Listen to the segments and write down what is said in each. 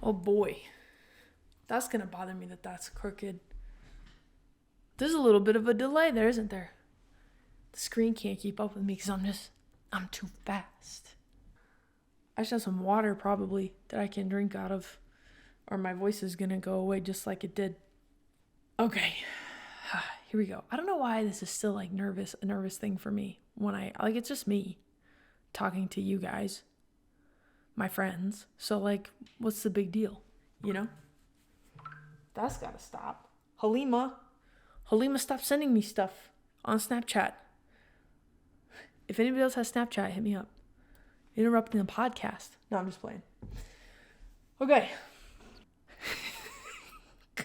Oh boy. That's going to bother me that's crooked. There's a little bit of a delay there, isn't there? The screen can't keep up with me because I'm too fast. I should have some water probably that I can drink out of, or my voice is going to go away just like it did. Okay. Here we go. I don't know why this is still like a nervous thing for me when it's just me talking to you guys, my friends. So what's the big deal? You know? That's gotta stop. Halima, stop sending me stuff on Snapchat. If anybody else has Snapchat, hit me up. Interrupting the podcast. No, I'm just playing. Okay. I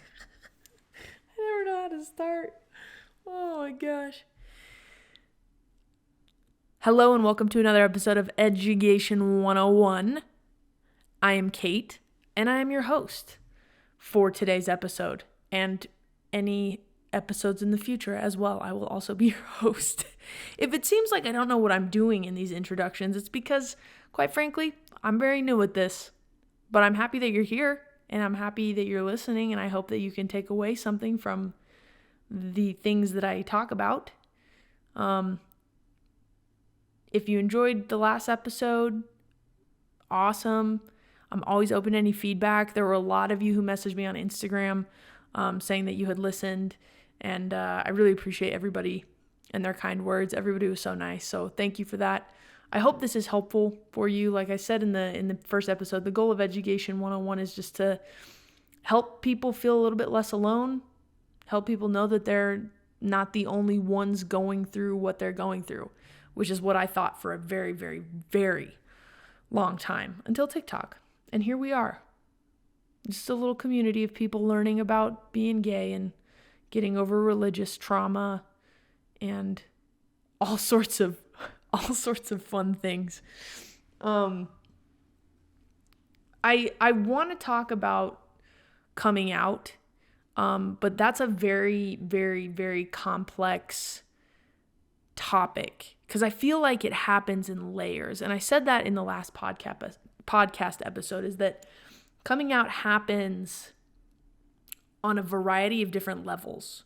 never know how to start. Oh my gosh. Hello and welcome to another episode of Education 101. I am Kate and I am your host for today's episode and any episodes in the future as well. I will also be your host. If it seems like I don't know what I'm doing in these introductions, it's because, quite frankly, I'm very new at this. But I'm happy that you're here and I'm happy that you're listening, and I hope that you can take away something from the things that I talk about. If you enjoyed the last episode, awesome. I'm always open to any feedback. There were a lot of you who messaged me on Instagram saying that you had listened, and I really appreciate everybody and their kind words. Everybody was so nice, so thank you for that. I hope this is helpful for you. Like I said in the first episode, the goal of Education 101 is just to help people feel a little bit less alone, help people know that they're not the only ones going through what they're going through, which is what I thought for a very, very, very long time, until TikTok. And here we are. Just a little community of people learning about being gay and getting over religious trauma and all sorts of fun things. I want to talk about coming out, but that's a very, very, very complex topic because I feel like it happens in layers. And I said that in the last podcast episode, is that coming out happens on a variety of different levels.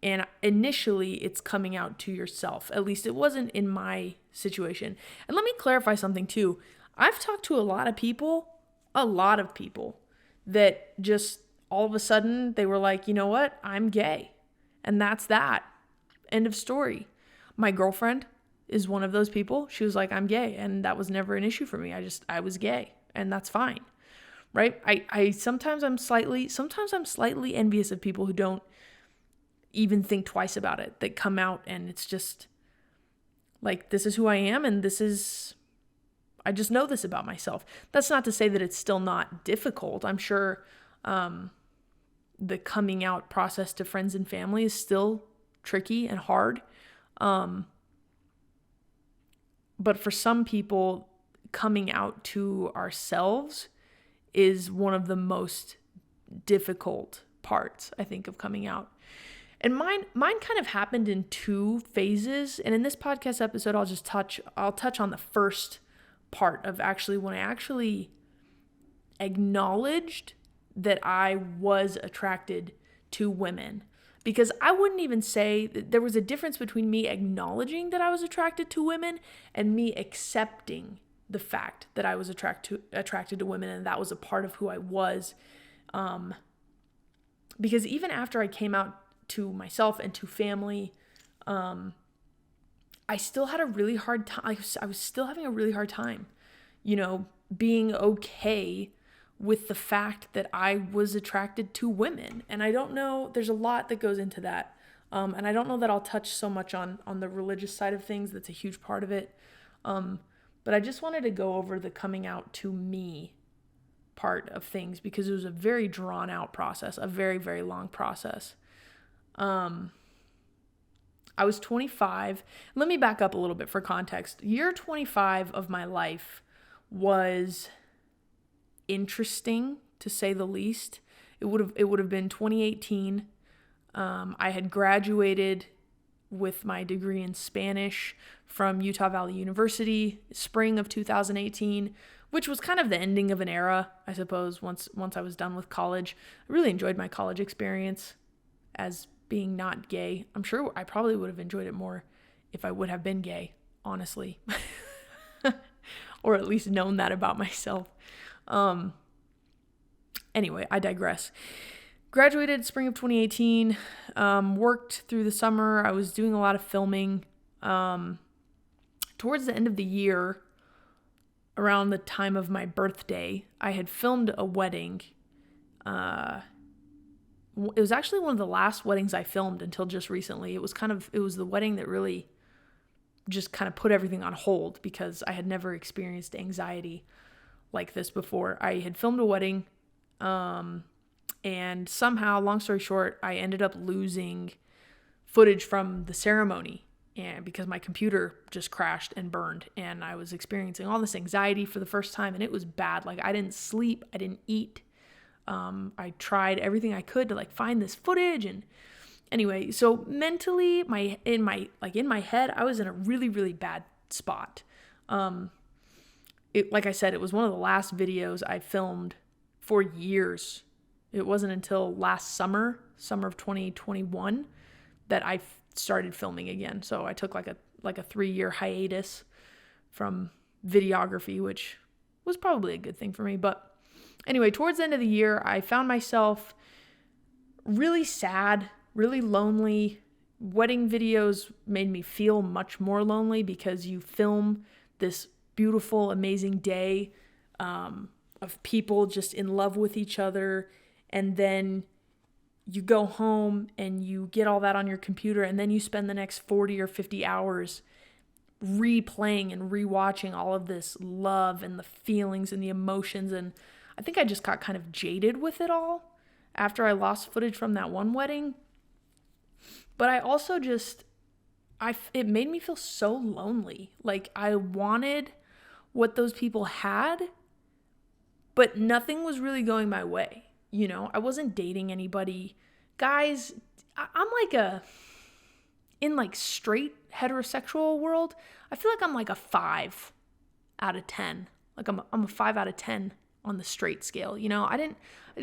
And initially, it's coming out to yourself. At least it wasn't in my situation. And let me clarify something too. I've talked to a lot of people that just all of a sudden they were like, you know what? I'm gay. And that's that. End of story. My girlfriend is one of those people. She was like, I'm gay. And that was never an issue for me. I was gay. And that's fine. Right? Sometimes I'm slightly envious of people who don't even think twice about it, that come out and it's just like, this is who I am and I just know this about myself. That's not to say that it's still not difficult. I'm sure the coming out process to friends and family is still tricky and hard. But for some people, coming out to ourselves is one of the most difficult parts, I think, of coming out. And mine kind of happened in two phases. And in this podcast episode, I'll touch on the first part of actually when I actually acknowledged that I was attracted to women. Because I wouldn't even say that there was a difference between me acknowledging that I was attracted to women and me accepting the fact that I was attracted to women, and that was a part of who I was. Because even after I came out to myself and to family, I still had a really hard time. I was still having a really hard time, being okay with the fact that I was attracted to women. And I don't know, there's a lot that goes into that. And I don't know that I'll touch so much on the religious side of things. That's a huge part of it. But I just wanted to go over the coming out to me part of things because it was a very drawn out process, a very, very long process. I was 25. Let me back up a little bit for context. Year 25 of my life was interesting, to say the least. It would have been 2018. I had graduated with my degree in Spanish from Utah Valley University, spring of 2018, which was kind of the ending of an era, I suppose, once I was done with college. I really enjoyed my college experience as being not gay. I'm sure I probably would have enjoyed it more if I would have been gay, honestly. Or at least known that about myself. Anyway, I digress. Graduated spring of 2018, worked through the summer. I was doing a lot of filming. Towards the end of the year, around the time of my birthday, I had filmed a wedding. It was actually one of the last weddings I filmed until just recently. It was the wedding that really just kind of put everything on hold because I had never experienced anxiety like this before. I had filmed a wedding, and somehow, long story short, I ended up losing footage from the ceremony, and because my computer just crashed and burned, and I was experiencing all this anxiety for the first time, and it was bad. Like, I didn't sleep, I didn't eat. I tried everything I could to find this footage, and anyway, so mentally, in my head, I was in a really, really bad spot. Like I said, it was one of the last videos I filmed for years. It wasn't until last summer of 2021, that I started filming again. So I took like a 3-year hiatus from videography, which was probably a good thing for me. But anyway, towards the end of the year, I found myself really sad, really lonely. Wedding videos made me feel much more lonely because you film this beautiful, amazing day of people just in love with each other, and then you go home and you get all that on your computer, and then you spend the next 40 or 50 hours replaying and rewatching all of this love and the feelings and the emotions. And I think I just got kind of jaded with it all after I lost footage from that one wedding. But I also it made me feel so lonely. Like, I wanted what those people had, but nothing was really going my way. I wasn't dating anybody. Guys, I'm in straight heterosexual world, I feel like I'm like a 5 out of 10. Like I'm a 5 out of 10 on the straight scale.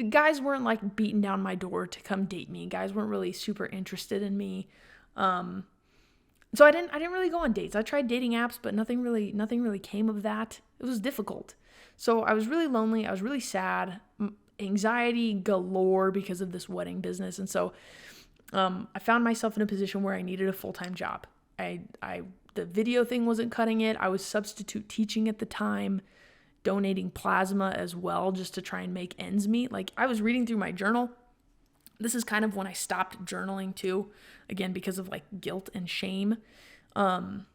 Guys weren't beating down my door to come date me. Guys weren't really super interested in me. So I didn't really go on dates. I tried dating apps, but nothing really came of that. It was difficult. So I was really lonely. I was really sad. Anxiety galore because of this wedding business. And so I found myself in a position where I needed a full-time job. The video thing wasn't cutting it. I was substitute teaching at the time, donating plasma as well, just to try and make ends meet. I was reading through my journal. This is kind of when I stopped journaling too, again, because of guilt and shame. But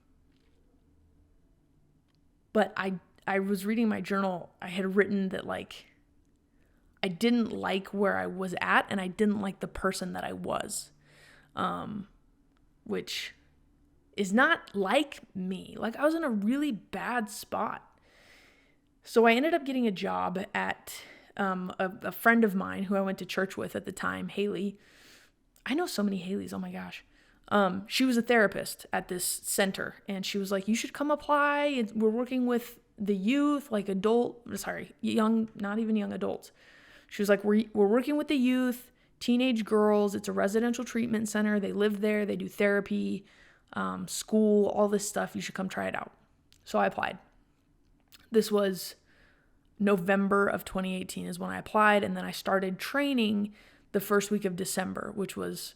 I was reading my journal. I had written that I didn't like where I was at, and I didn't like the person that I was, which is not like me. I was in a really bad spot. So I ended up getting a job at a friend of mine who I went to church with at the time, Haley. I know so many Haleys, oh my gosh. She was a therapist at this center, and she was like, you should come apply. We're working with the youth, young, not even young adults. She was like, we're working with the youth, teenage girls. It's a residential treatment center. They live there. They do therapy, school, all this stuff. You should come try it out. So I applied. This was November of 2018 is when I applied, and then I started training the first week of December, which was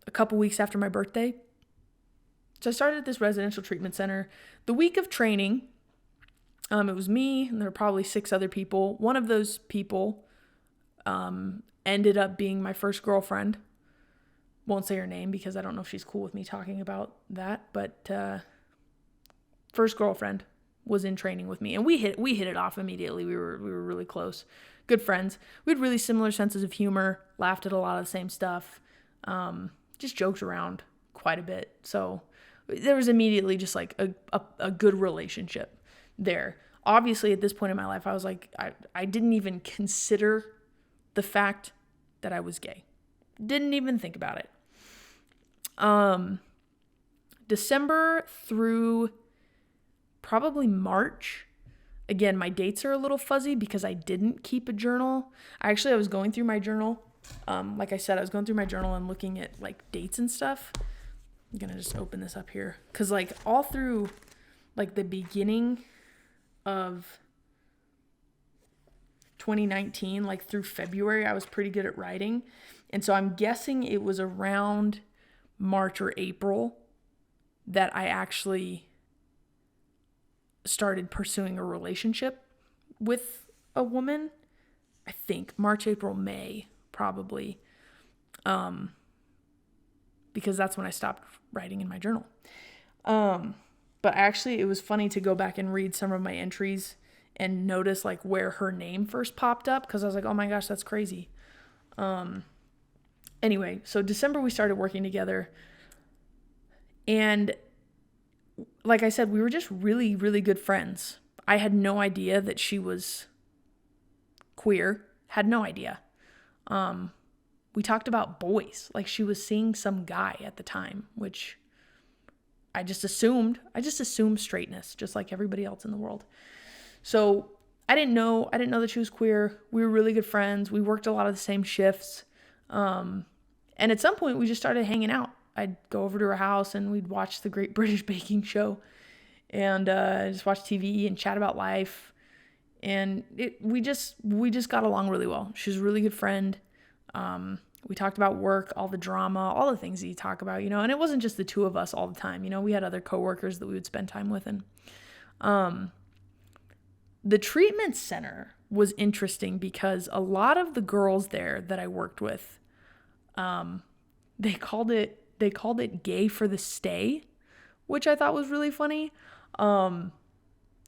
a couple weeks after my birthday. So I started at this residential treatment center. The week of training, it was me, and there were probably 6 other people. One of those people ended up being my first girlfriend. Won't say her name because I don't know if she's cool with me talking about that, but first girlfriend was in training with me, and we hit it off immediately. We were really close, good friends. We had really similar senses of humor, laughed at a lot of the same stuff, just joked around quite a bit. So there was immediately just a good relationship there. Obviously, at this point in my life, I was I didn't even consider the fact that I was gay. Didn't even think about it. December through probably March. Again, my dates are a little fuzzy because I didn't keep a journal. I was going through my journal. Like I said, I was going through my journal and looking at like dates and stuff. I'm going to just open this up here. Because like all through like the beginning of 2019, like through February, I was pretty good at writing. And so I'm guessing it was around March or April that I actually started pursuing a relationship with a woman. I think March, April, May, probably. Because that's when I stopped writing in my journal. But actually, it was funny to go back and read some of my entries and notice like where her name first popped up, because I was like, oh my gosh, that's crazy. Anyway, so December we started working together, and like I said, we were just really, really good friends. I had no idea that she was queer. Had no idea. We talked about boys. Like she was seeing some guy at the time, which I just assumed straightness, just like everybody else in the world. So I didn't know that she was queer. We were really good friends. We worked a lot of the same shifts. And at some point we just started hanging out. I'd go over to her house and we'd watch the Great British Baking Show and just watch TV and chat about life. And we just got along really well. She was a really good friend. We talked about work, all the drama, all the things that you talk about, and it wasn't just the two of us all the time. We had other coworkers that we would spend time with. And the treatment center was interesting because a lot of the girls there that I worked with, they called it gay for the stay, which I thought was really funny,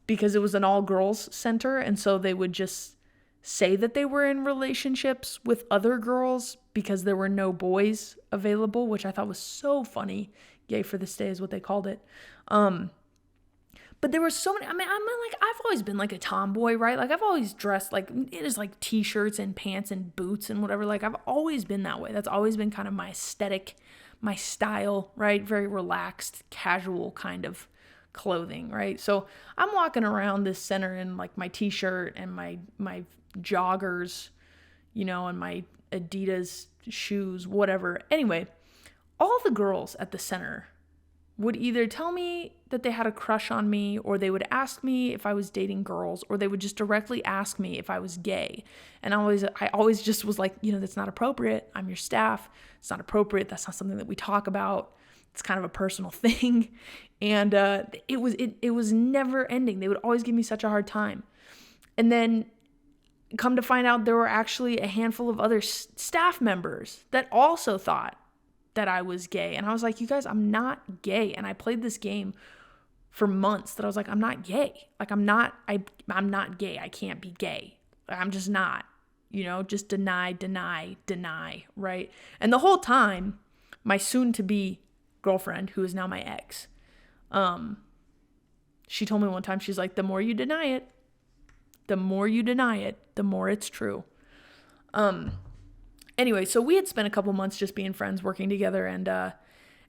because it was an all girls center. And so they would just say that they were in relationships with other girls because there were no boys available, which I thought was so funny. Gay for the stay is what they called it. But there were so many, I've always been like a tomboy, right? Like I've always dressed like, it is like t-shirts and pants and boots and whatever. Like I've always been that way. That's always been kind of my aesthetic, my style, right? Very relaxed, casual kind of clothing, right? So I'm walking around this center in like my t-shirt and my joggers, and my Adidas shoes, whatever. Anyway, all the girls at the center would either tell me that they had a crush on me, or they would ask me if I was dating girls, or they would just directly ask me if I was gay. And I always just was like, that's not appropriate. I'm your staff. It's not appropriate. That's not something that we talk about. It's kind of a personal thing. And it was never ending. They would always give me such a hard time. And then come to find out there were actually a handful of other staff members that also thought that I was gay. And I was like, you guys, I'm not gay. And I played this game for months that I was like, I'm not gay. Like I'm not gay. I can't be gay. I'm just not, just deny, right? And the whole time, my soon to be girlfriend, who is now my ex, she told me one time, she's like, the more you deny it, the more it's true. Anyway, so we had spent a couple months just being friends, working together. And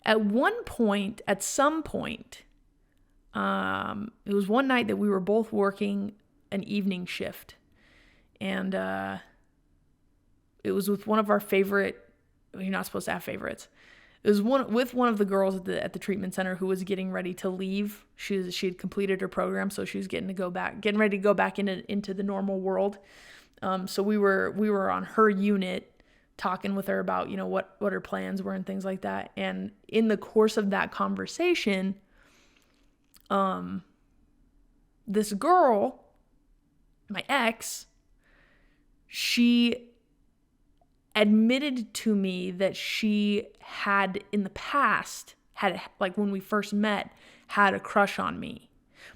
at some point, it was one night that we were both working an evening shift. And it was with one of our favorite, you're not supposed to have favorites. It was with one of the girls at the treatment center who was getting ready to leave. She had completed her program, so she was getting ready to go back into the normal world. So we were on her unit, talking with her about, what her plans were and things like that. And in the course of that conversation, this girl, my ex, she admitted to me that she had in the past like when we first met, had a crush on me.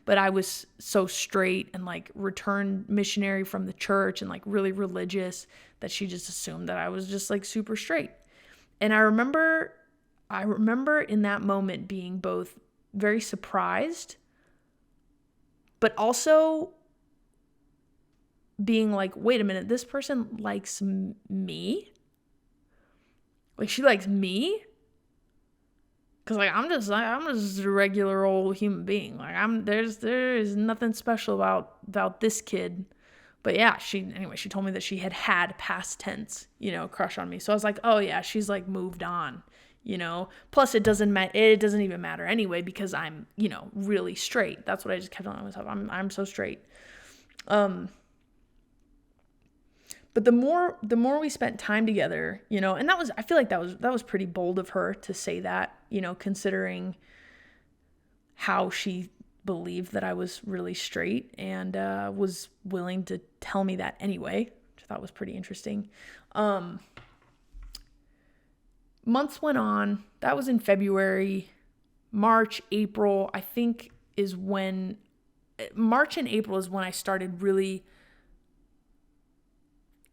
But I was so straight and like returned missionary from the church and like really religious that she just assumed that I was just like super straight. And I remember in that moment being both very surprised, but also being like, wait a minute, this person likes me? Like she likes me? Cause like I'm just a regular old human being. Like there is nothing special about this kid. But yeah, she told me that she had past tense, crush on me. So I was like, oh yeah, she's like moved on, Plus it doesn't even matter anyway because I'm, really straight. That's what I just kept telling myself. I'm so straight. But the more we spent time together, and I feel like that was pretty bold of her to say that, considering how she believed that I was really straight and was willing to tell me that anyway, which I thought was pretty interesting. Months went on. That was in February. March, April, I think March and April is when I started really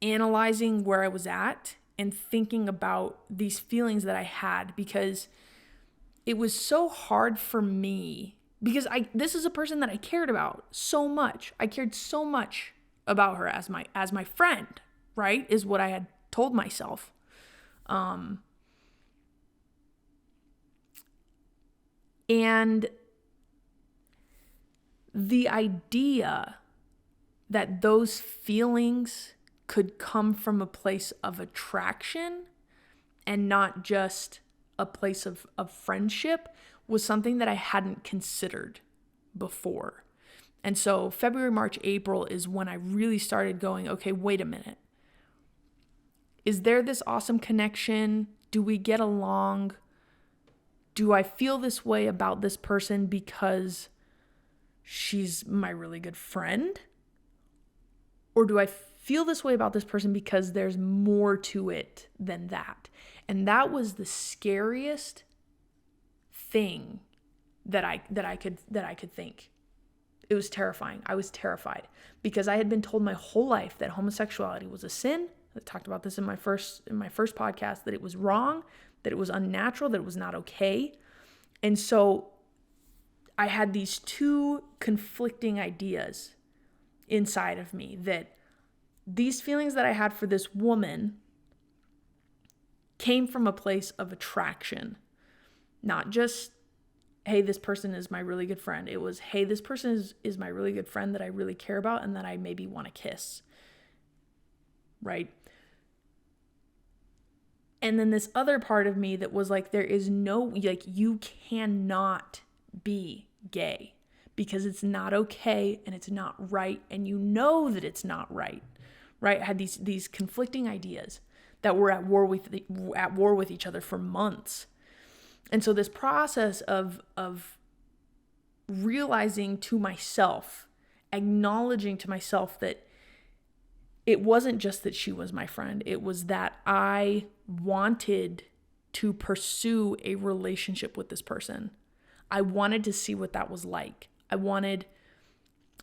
analyzing where I was at and thinking about these feelings that I had, because it was so hard for me, because this is a person that I cared about so much. I cared so much about her as my friend, right? Is what I had told myself. And the idea that those feelings could come from a place of attraction and not just a place of friendship was something that I hadn't considered before. And so February, March, April is when I really started going, okay, wait a minute. Is there this awesome connection? Do we get along? Do I feel this way about this person because she's my really good friend? Or do I feel this way about this person because there's more to it than that? And that was the scariest thing that I could think. It was terrifying. I was terrified because I had been told my whole life that homosexuality was a sin. I talked about this in my first podcast, that it was wrong, that it was unnatural, that it was not okay. And so I had these two conflicting ideas inside of me, that these feelings that I had for this woman came from a place of attraction, not just, hey, this person is my really good friend. It was, hey, this person is my really good friend that I really care about and that I maybe want to kiss, right? And then this other part of me that was like, there is no, like, you cannot be gay because it's not okay and it's not right, and you know that it's not right, right? I had these conflicting ideas that were at war with each other for months. And so this process of realizing to myself, acknowledging to myself that it wasn't just that she was my friend, it was that I wanted to pursue a relationship with this person. I wanted to see what that was like.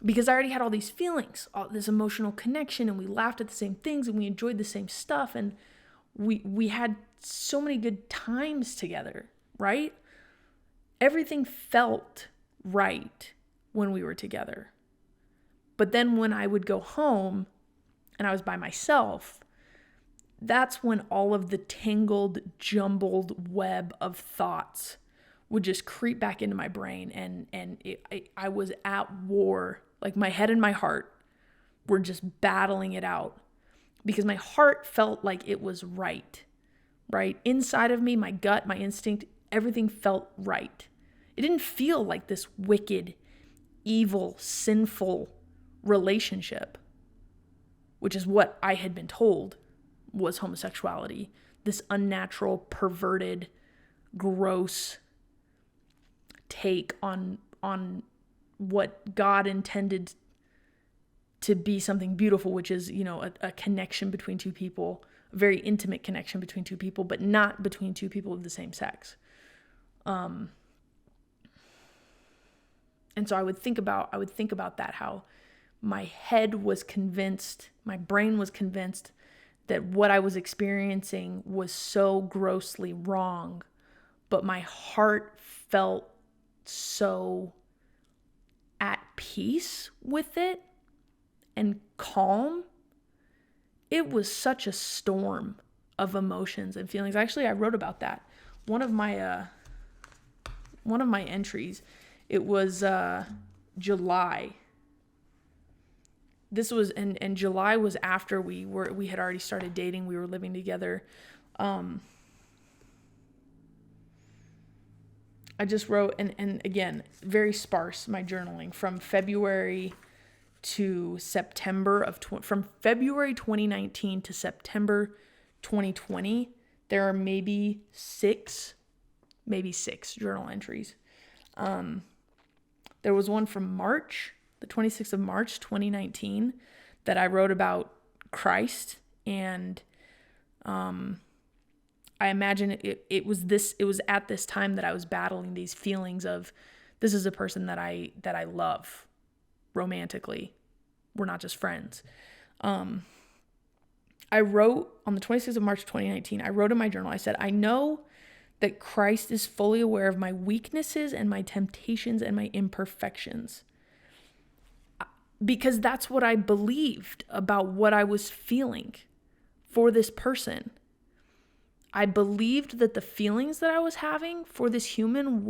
Because I already had all these feelings, all this emotional connection, and we laughed at the same things and we enjoyed the same stuff, and we had so many good times together, right? Everything felt right when we were together. But then when I would go home and I was by myself, that's when all of the tangled, jumbled web of thoughts would just creep back into my brain, and I was at war. Like, my head and my heart were just battling it out, because my heart felt like it was right? Inside of me, my gut, my instinct, everything felt right. It didn't feel like this wicked, evil, sinful relationship, which is what I had been told was homosexuality. This unnatural, perverted, gross take on what God intended to be something beautiful, which is, a connection between two people, a very intimate connection between two people, but not between two people of the same sex. And so I would think about that, how my head was convinced, my brain was convinced that what I was experiencing was so grossly wrong, but my heart felt so at peace with it and calm. It was such a storm of emotions and feelings. Actually, I wrote about that. One of my my entries. It was July. This was and July was after we had already started dating. We were living together. I just wrote, and again, very sparse, my journaling from February to September from February 2019 to September 2020, there are maybe six journal entries. There was one from March, the 26th of March, 2019, that I wrote about Christ, and I imagine it was at this time that I was battling these feelings of, this is a person that I love romantically. We're not just friends. I wrote on the 26th of March, 2019, I wrote in my journal, I said, I know that Christ is fully aware of my weaknesses and my temptations and my imperfections. Because that's what I believed about what I was feeling for this person. I believed that the feelings that I was having for this human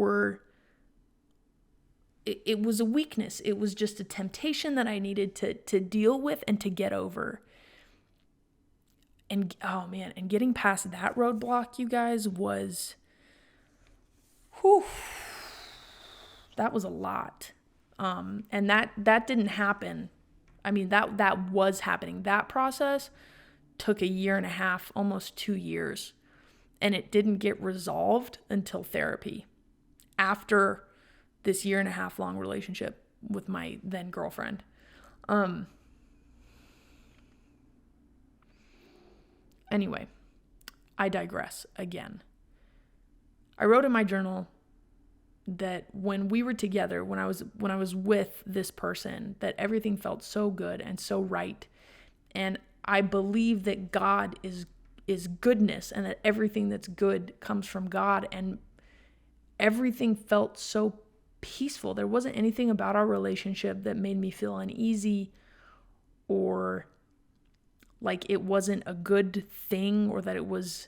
it was a weakness. It was just a temptation that I needed to deal with and to get over. And oh man, and getting past that roadblock, you guys, was, that was a lot. And that didn't happen. I mean, that was happening. That process took 1.5 years, almost 2 years. And it didn't get resolved until therapy, after this 1.5 year long relationship with my then girlfriend. Anyway, I digress again. I wrote in my journal that when we were together, when I was with this person, that everything felt so good and so right. And I believe that God is goodness, and that everything that's good comes from God, and everything felt so peaceful. There wasn't anything about our relationship that made me feel uneasy, or like it wasn't a good thing, or that it was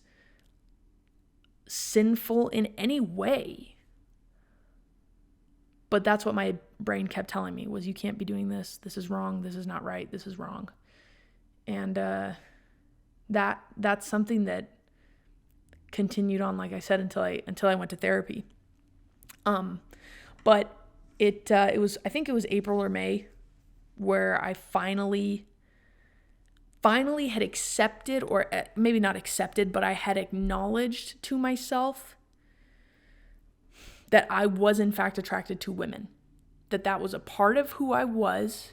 sinful in any way. But that's what my brain kept telling me, was, you can't be doing this. This is wrong. This is not right. This is wrong. And that's something that continued on, like I said, until I went to therapy. But it was, I think it was April or May, where I finally had accepted, or maybe not accepted, but I had acknowledged to myself that I was in fact attracted to women, that was a part of who I was.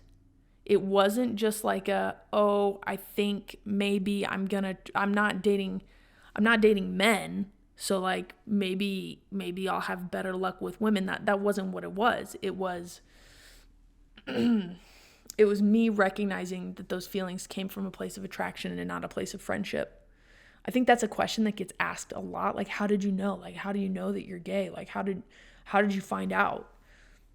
It wasn't just like I think maybe I'm not dating men, so like maybe I'll have better luck with women. That wasn't what it was. It was it was me recognizing that those feelings came from a place of attraction and not a place of friendship. I think that's a question that gets asked a lot. Like, how did you know? Like, how do you know that you're gay? Like, how did you find out?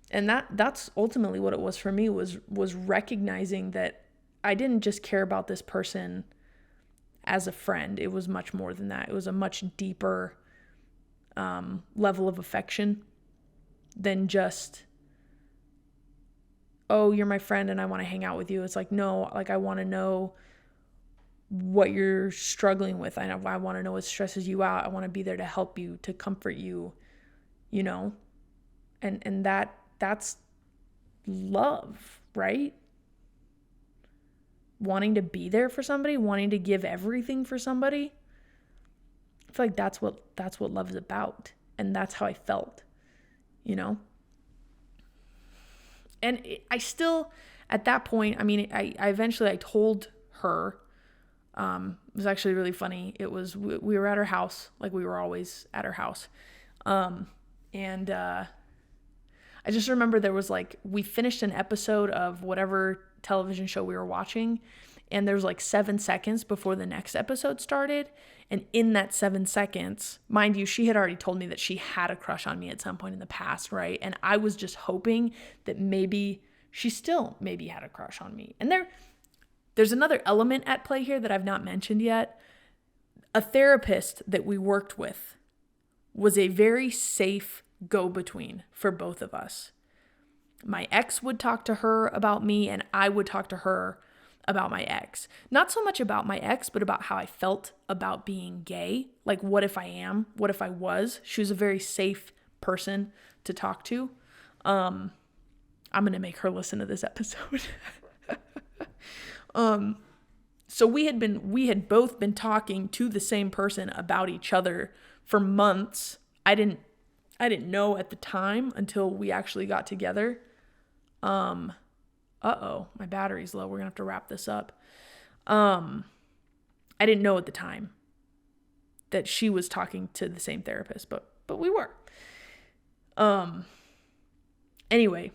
And that's ultimately what it was for me, was recognizing that I didn't just care about this person as a friend. It was much more than that. It was a much deeper level of affection than just, oh, you're my friend and I want to hang out with you. It's like, no, like I want to know what you're struggling with. I want to know what stresses you out. I want to be there to help you, to comfort you, you know? And that's love, right? Wanting to be there for somebody, wanting to give everything for somebody. I feel like that's what love is about. And that's how I felt, you know? And I still, at that point, I mean, I eventually told her, it was actually really funny. It was, we were at her house, like we were always at her house. And I just remember there was like, we finished an episode of whatever television show we were watching, and there was like 7 seconds before the next episode started. And in that 7 seconds, mind you, she had already told me that she had a crush on me at some point in the past, right? And I was just hoping that maybe she still maybe had a crush on me. And there's another element at play here that I've not mentioned yet. A therapist that we worked with was a very safe go-between for both of us. My ex would talk to her about me, and I would talk to her about my ex. Not so much about my ex, but about how I felt about being gay. Like, what if I am? What if I was? She was a very safe person to talk to. I'm going to make her listen to this episode. So we had both been talking to the same person about each other for months. I didn't know at the time until we actually got together. My battery's low. We're gonna have to wrap this up. I didn't know at the time that she was talking to the same therapist, but we were. Anyway,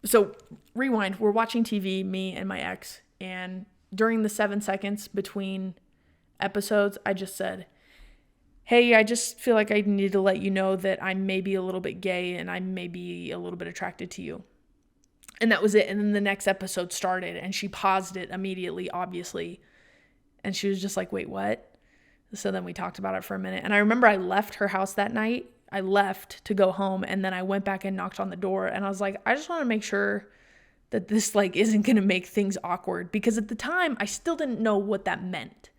so rewind. We're watching TV, me and my ex, and during the 7 seconds between episodes, I just said, hey, I just feel like I need to let you know that I'm maybe a little bit gay and I may be a little bit attracted to you. And that was it. And then the next episode started and she paused it immediately, obviously. And she was just like, wait, what? So then we talked about it for a minute. And I remember I left her house that night. I left to go home and then I went back and knocked on the door and I was like, I just want to make sure that this isn't going to make things awkward, because at the time I still didn't know what that meant.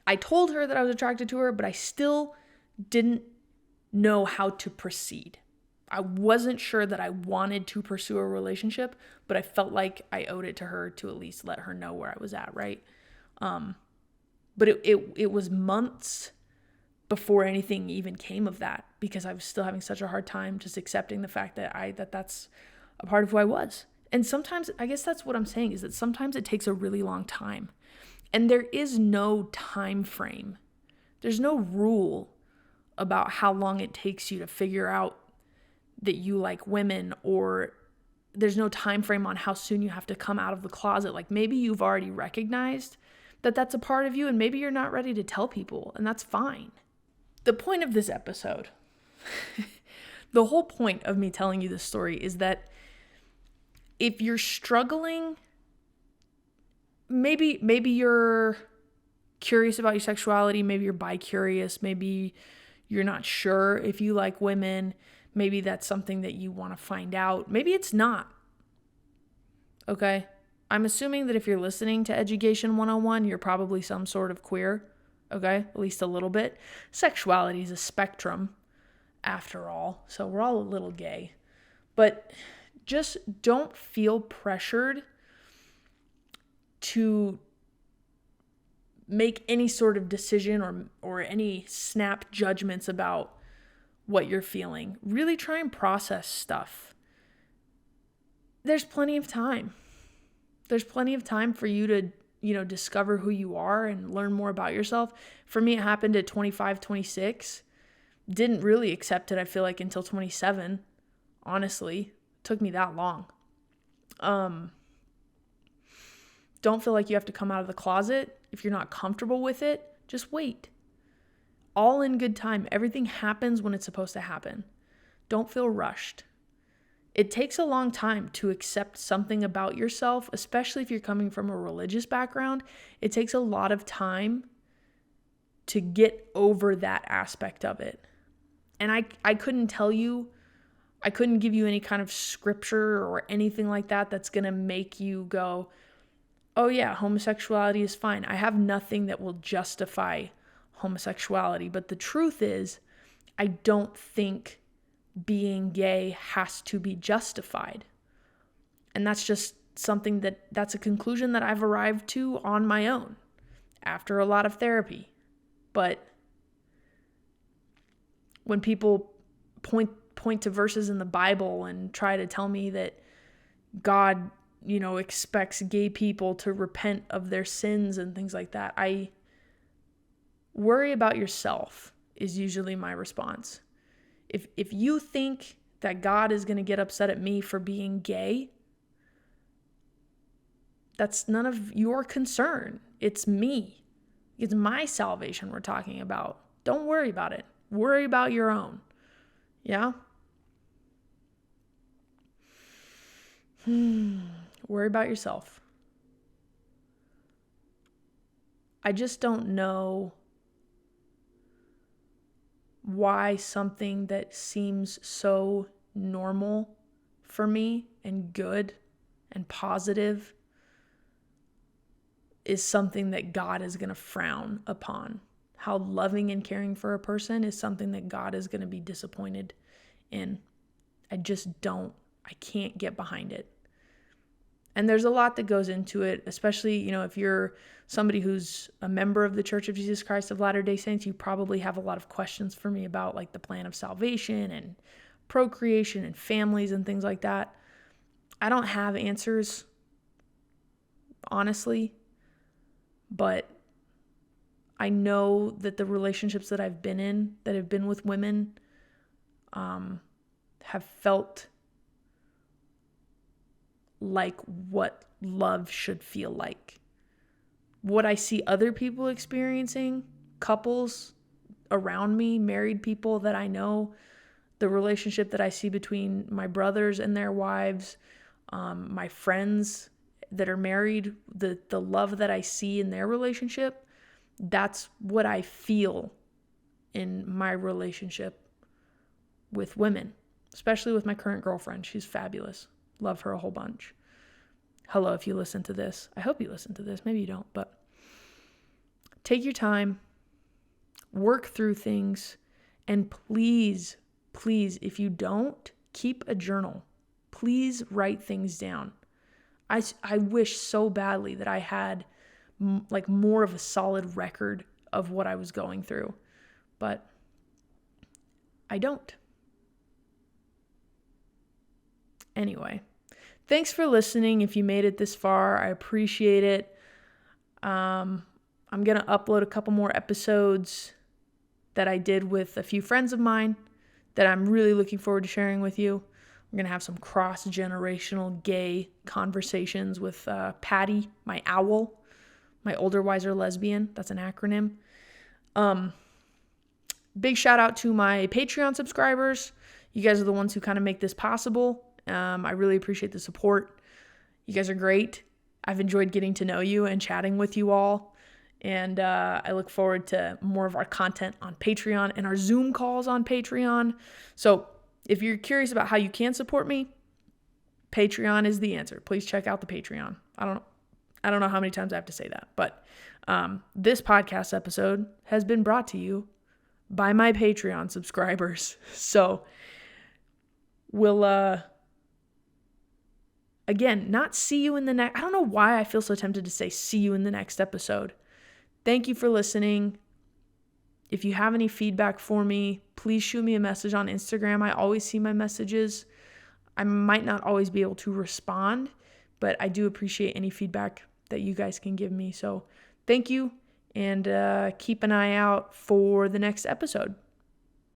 I told her that I was attracted to her, but I still didn't know how to proceed. I wasn't sure that I wanted to pursue a relationship, but I felt like I owed it to her to at least let her know where I was at, right? But it was months before anything even came of that, because I was still having such a hard time just accepting the fact that that's a part of who I was. And sometimes, I guess that's what I'm saying, is that sometimes it takes a really long time. And there is no time frame. There's no rule about how long it takes you to figure out that you like women, or there's no time frame on how soon you have to come out of the closet. Like, maybe you've already recognized that that's a part of you and maybe you're not ready to tell people, and that's fine. The point of this episode, the whole point of me telling you this story is that if you're struggling, maybe you're curious about your sexuality, maybe you're bi-curious, maybe you're not sure if you like women, maybe that's something that you want to find out, maybe it's not. Okay? I'm assuming that if you're listening to Education 101, you're probably some sort of queer, okay? At least a little bit. Sexuality is a spectrum, after all, so we're all a little gay. But just don't feel pressured to make any sort of decision or any snap judgments about what you're feeling. Really try and process stuff. There's plenty of time. There's plenty of time for you to, discover who you are and learn more about yourself. For me, it happened at 25, 26. Didn't really accept it, I feel like, until 27. Honestly, it took me that long. Don't feel like you have to come out of the closet. If you're not comfortable with it, just wait. All in good time. Everything happens when it's supposed to happen. Don't feel rushed. It takes a long time to accept something about yourself, especially if you're coming from a religious background. It takes a lot of time to get over that aspect of it. And I couldn't tell you, I couldn't give you any kind of scripture or anything like that that's going to make you go, oh yeah, homosexuality is fine. I have nothing that will justify homosexuality. But the truth is, I don't think being gay has to be justified. And that's just something that's a conclusion that I've arrived to on my own after a lot of therapy. But when people point to verses in the Bible and try to tell me that God, expects gay people to repent of their sins and things like that, I worry about yourself is usually my response. If you think that God is going to get upset at me for being gay, that's none of your concern. It's me. It's my salvation we're talking about. Don't worry about it. Worry about your own. Yeah? Worry about yourself. I just don't know why something that seems so normal for me and good and positive is something that God is going to frown upon. How loving and caring for a person is something that God is going to be disappointed in. I can't get behind it. And there's a lot that goes into it, especially, if you're somebody who's a member of the Church of Jesus Christ of Latter-day Saints, you probably have a lot of questions for me about like the plan of salvation and procreation and families and things like that. I don't have answers, honestly, but I know that the relationships that I've been in, that have been with women, have felt like what love should feel like. What I see other people experiencing, couples around me, married people that I know, the relationship that I see between my brothers and their wives, my friends that are married, the love that I see in their relationship, that's what I feel in my relationship with women, especially with my current girlfriend. She's fabulous. Love her a whole bunch. Hello, if you listen to this. I hope you listen to this. Maybe you don't, but take your time, work through things, and please, if you don't, keep a journal. Please write things down. I wish so badly that I had like more of a solid record of what I was going through, but I don't. Anyway, thanks for listening. If you made it this far, I appreciate it. I'm going to upload a couple more episodes that I did with a few friends of mine that I'm really looking forward to sharing with you. I'm going to have some cross-generational gay conversations with Patty, my owl, my older, wiser lesbian. That's an acronym. Big shout out to my Patreon subscribers. You guys are the ones who kind of make this possible. I really appreciate the support. You guys are great. I've enjoyed getting to know you and chatting with you all. And I look forward to more of our content on Patreon and our Zoom calls on Patreon. So if you're curious about how you can support me, Patreon is the answer. Please check out the Patreon. I don't know how many times I have to say that, but this podcast episode has been brought to you by my Patreon subscribers. So we'll again, not see you in the next. I don't know why I feel so tempted to say see you in the next episode. Thank you for listening. If you have any feedback for me, please shoot me a message on Instagram. I always see my messages. I might not always be able to respond, but I do appreciate any feedback that you guys can give me. So thank you, and keep an eye out for the next episode.